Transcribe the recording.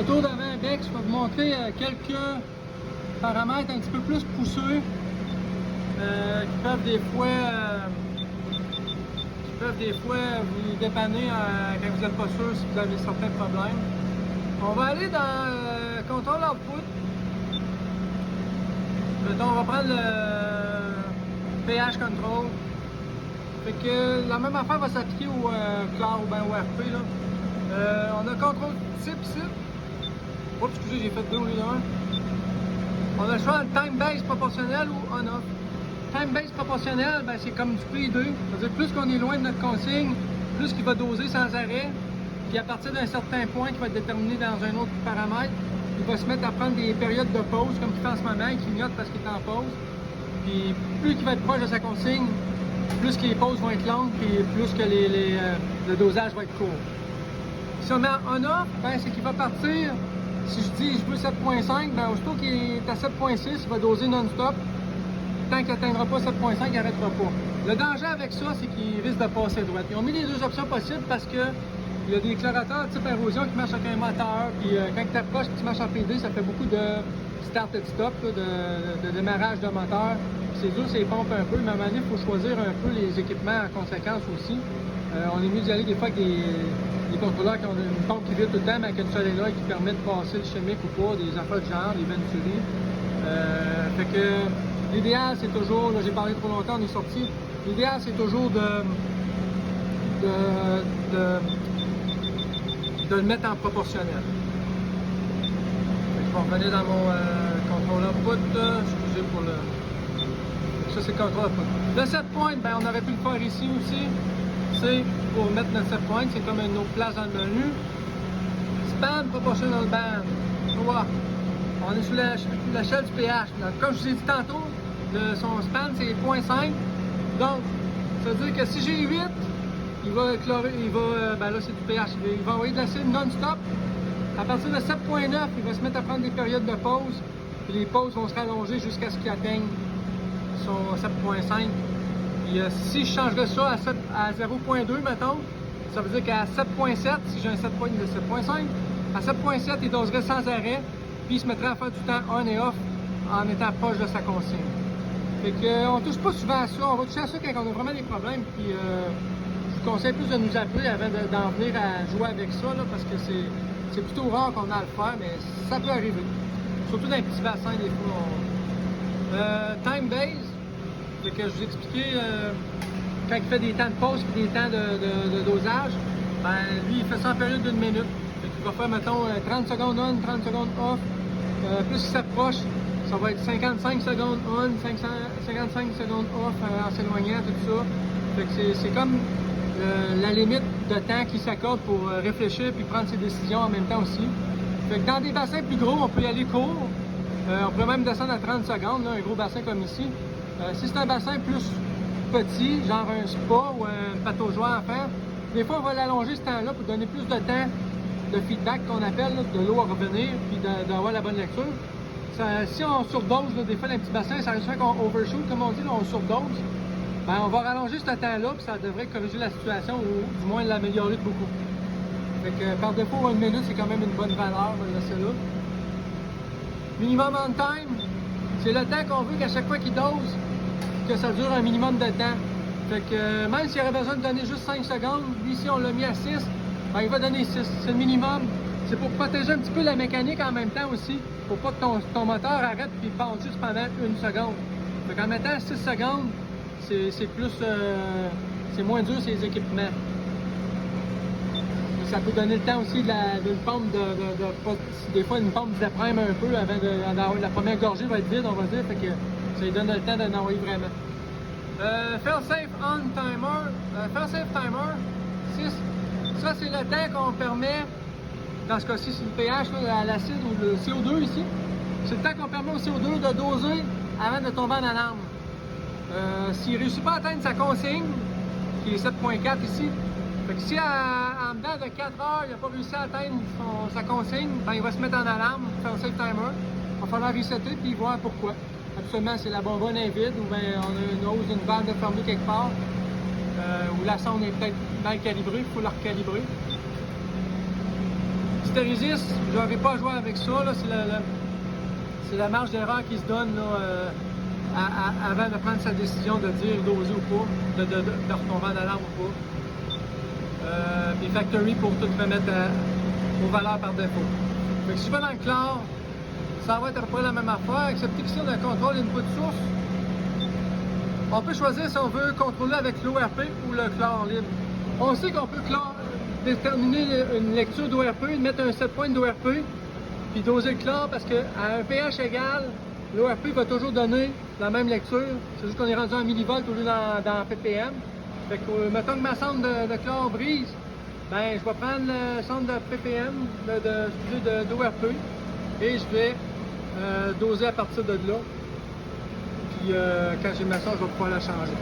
Retour devant Bex, je vais vous montrer quelques paramètres un petit peu plus poussés qui peuvent des fois vous dépanner quand vous n'êtes pas sûr si vous avez certains problèmes. On va aller dans contrôle output. Mettons, on va prendre le pH control. Fait que la même affaire va s'appliquer au CLAR ou bien au RP. Là. On a contrôle type ici. Oups, excusez, j'ai fait deux au lieu d'un. On a le choix de time base proportionnel ou on-off. Time base proportionnel, ben, c'est comme du P2. C'est-à-dire plus qu'on est loin de notre consigne, plus qu'il va doser sans arrêt. Puis à partir d'un certain point qui va être déterminé dans un autre paramètre, il va se mettre à prendre des périodes de pause, comme il fait en ce moment, il clignote parce qu'il est en pause. Puis plus il va être proche de sa consigne, plus que les pauses vont être longues, puis plus que le dosage va être court. Si on met on-off, ben, c'est qu'il va partir. Si je dis je veux 7.5, ben aussitôt qu'il est à 7.6, il va doser non-stop. Tant qu'il n'atteindra pas 7.5, il n'arrêtera pas. Le danger avec ça, c'est qu'il risque de passer droite. Ils ont mis les deux options possibles parce que il y a des éclairateurs type érosion qui marchent avec un moteur. Puis quand tu approches et tu marches en PD, ça fait beaucoup de start and stop, là, de démarrage de moteur. C'est dur, c'est pompe un peu, mais à un moment donné, il faut choisir un peu les équipements en conséquence aussi. On est mieux d'y aller des fois avec des contrôleurs qui ont une pompe qui vire tout le temps, mais avec une solénoïde qui permet de passer le chimique ou pas, des affaires de genre, des Venturi. Fait que l'idéal, c'est toujours, là j'ai parlé trop longtemps, on est sorti. L'idéal, c'est toujours de le mettre en proportionnel. Je vais revenir dans mon contrôleur output. Excusez pour le. Ça, c'est le contrôleur output. Le set point, ben, on aurait pu le faire ici aussi. C'est pour mettre notre set point, c'est comme une autre place dans le menu. Span proportional band. 3. On est sous l'échelle du pH. Donc, comme je vous ai dit tantôt, son span c'est 0.5. Donc, ça veut dire que si j'ai 8, il va ben là c'est du pH, il va envoyer de l'acide non-stop. À partir de 7.9, il va se mettre à prendre des périodes de pause. Puis les pauses vont se rallonger jusqu'à ce qu'il atteigne son 7.5. Et si je change de ça à 0.2, mettons, ça veut dire qu'à 7.7, si j'ai un set point de 7.5, à 7.7, il doserait sans arrêt, puis il se mettrait à faire du temps on et off en étant proche de sa consigne. Fait qu'on touche pas souvent à ça, on va toucher à ça quand on a vraiment des problèmes, puis je vous conseille plus de nous appeler avant d'en venir à jouer avec ça, là, parce que c'est plutôt rare qu'on a à le faire, mais ça peut arriver. Surtout dans les petits bassins, des fois. Time base, c'est que je vous ai expliqué quand il fait des temps de pause et des temps de dosage, ben lui il fait ça en période d'une minute. Fait qu'il va faire, mettons, 30 secondes on, 30 secondes off. Plus il s'approche, ça va être 55 secondes on, 55 secondes off en s'éloignant, tout ça. Fait que c'est comme la limite de temps qu'il s'accorde pour réfléchir puis prendre ses décisions en même temps aussi. Fait que dans des bassins plus gros, on peut y aller court. On peut même descendre à 30 secondes, là, un gros bassin comme ici. Si c'est un bassin plus petit, genre un spa ou un pataugeoire à faire, des fois on va l'allonger ce temps-là pour donner plus de temps de feedback qu'on appelle, là, de l'eau à revenir puis d'avoir la bonne lecture. Si on surdose, là, des fois dans les petits bassins, ça risque qu'on overshoot, comme on dit, là, on surdose. Ben, on va rallonger ce temps-là, puis ça devrait corriger la situation ou du moins l'améliorer de beaucoup. Fait que par défaut, une minute, c'est quand même une bonne valeur, on va le laisser là. Minimum on time, c'est le temps qu'on veut qu'à chaque fois qu'il dose, que ça dure un minimum de temps. Fait que même s'il aurait besoin de donner juste 5 secondes, lui ici on l'a mis à 6, ben, il va donner 6, c'est le minimum. C'est pour protéger un petit peu la mécanique en même temps aussi, pour pas que ton moteur arrête puis parte juste pendant 1 seconde. Fait qu'en mettant 6 secondes, c'est plus, c'est moins dur ces équipements. Et ça peut donner le temps aussi d'une pompe des fois une pompe d'après-midi un peu avant la première gorgée va être vide, on va dire, fait que ça lui donne le temps d'en envoyer vraiment. Fail-safe on timer, fail-safe timer, 6. Ça c'est le temps qu'on permet, dans ce cas-ci c'est le pH, là, l'acide ou le CO2 ici, c'est le temps qu'on permet au CO2 de doser avant de tomber en alarme. S'il ne réussit pas à atteindre sa consigne, qui est 7.4 ici, fait que si en dedans de 4 heures, il n'a pas réussi à atteindre sa consigne, ben, il va se mettre en alarme, faire un safe timer. Il va falloir resetter puis voir pourquoi. Absolument, c'est la bonbonne est vide ou bien on a une hausse d'une valve de fermée quelque part, ou la sonde est peut-être mal calibrée, il faut la recalibrer. Stérésiste, je n'aurai pas à jouer avec ça. C'est la marge d'erreur qui se donne là, avant de prendre sa décision de dire doser ou pas, de retomber en alarme ou pas. Puis Factory pour tout remettre aux valeurs par défaut. Fait que si je vais dans le clair, ça va être à peu près la même affaire, excepté que si on a un contrôle input source, on peut choisir si on veut contrôler avec l'ORP ou le clair libre. On sait qu'on peut déterminer une lecture d'ORP, mettre un set point d'ORP, puis doser le clair parce qu'à un pH égal, l'ORP va toujours donner la même lecture. C'est juste qu'on est rendu en millivolts au lieu dans ppm. Fait que, mettons que ma sonde de clair brise, ben, je vais prendre le centre de ppm, d'ORP, et je vais doser à partir de là. Puis quand j'ai ma sonde, je vais pouvoir la changer.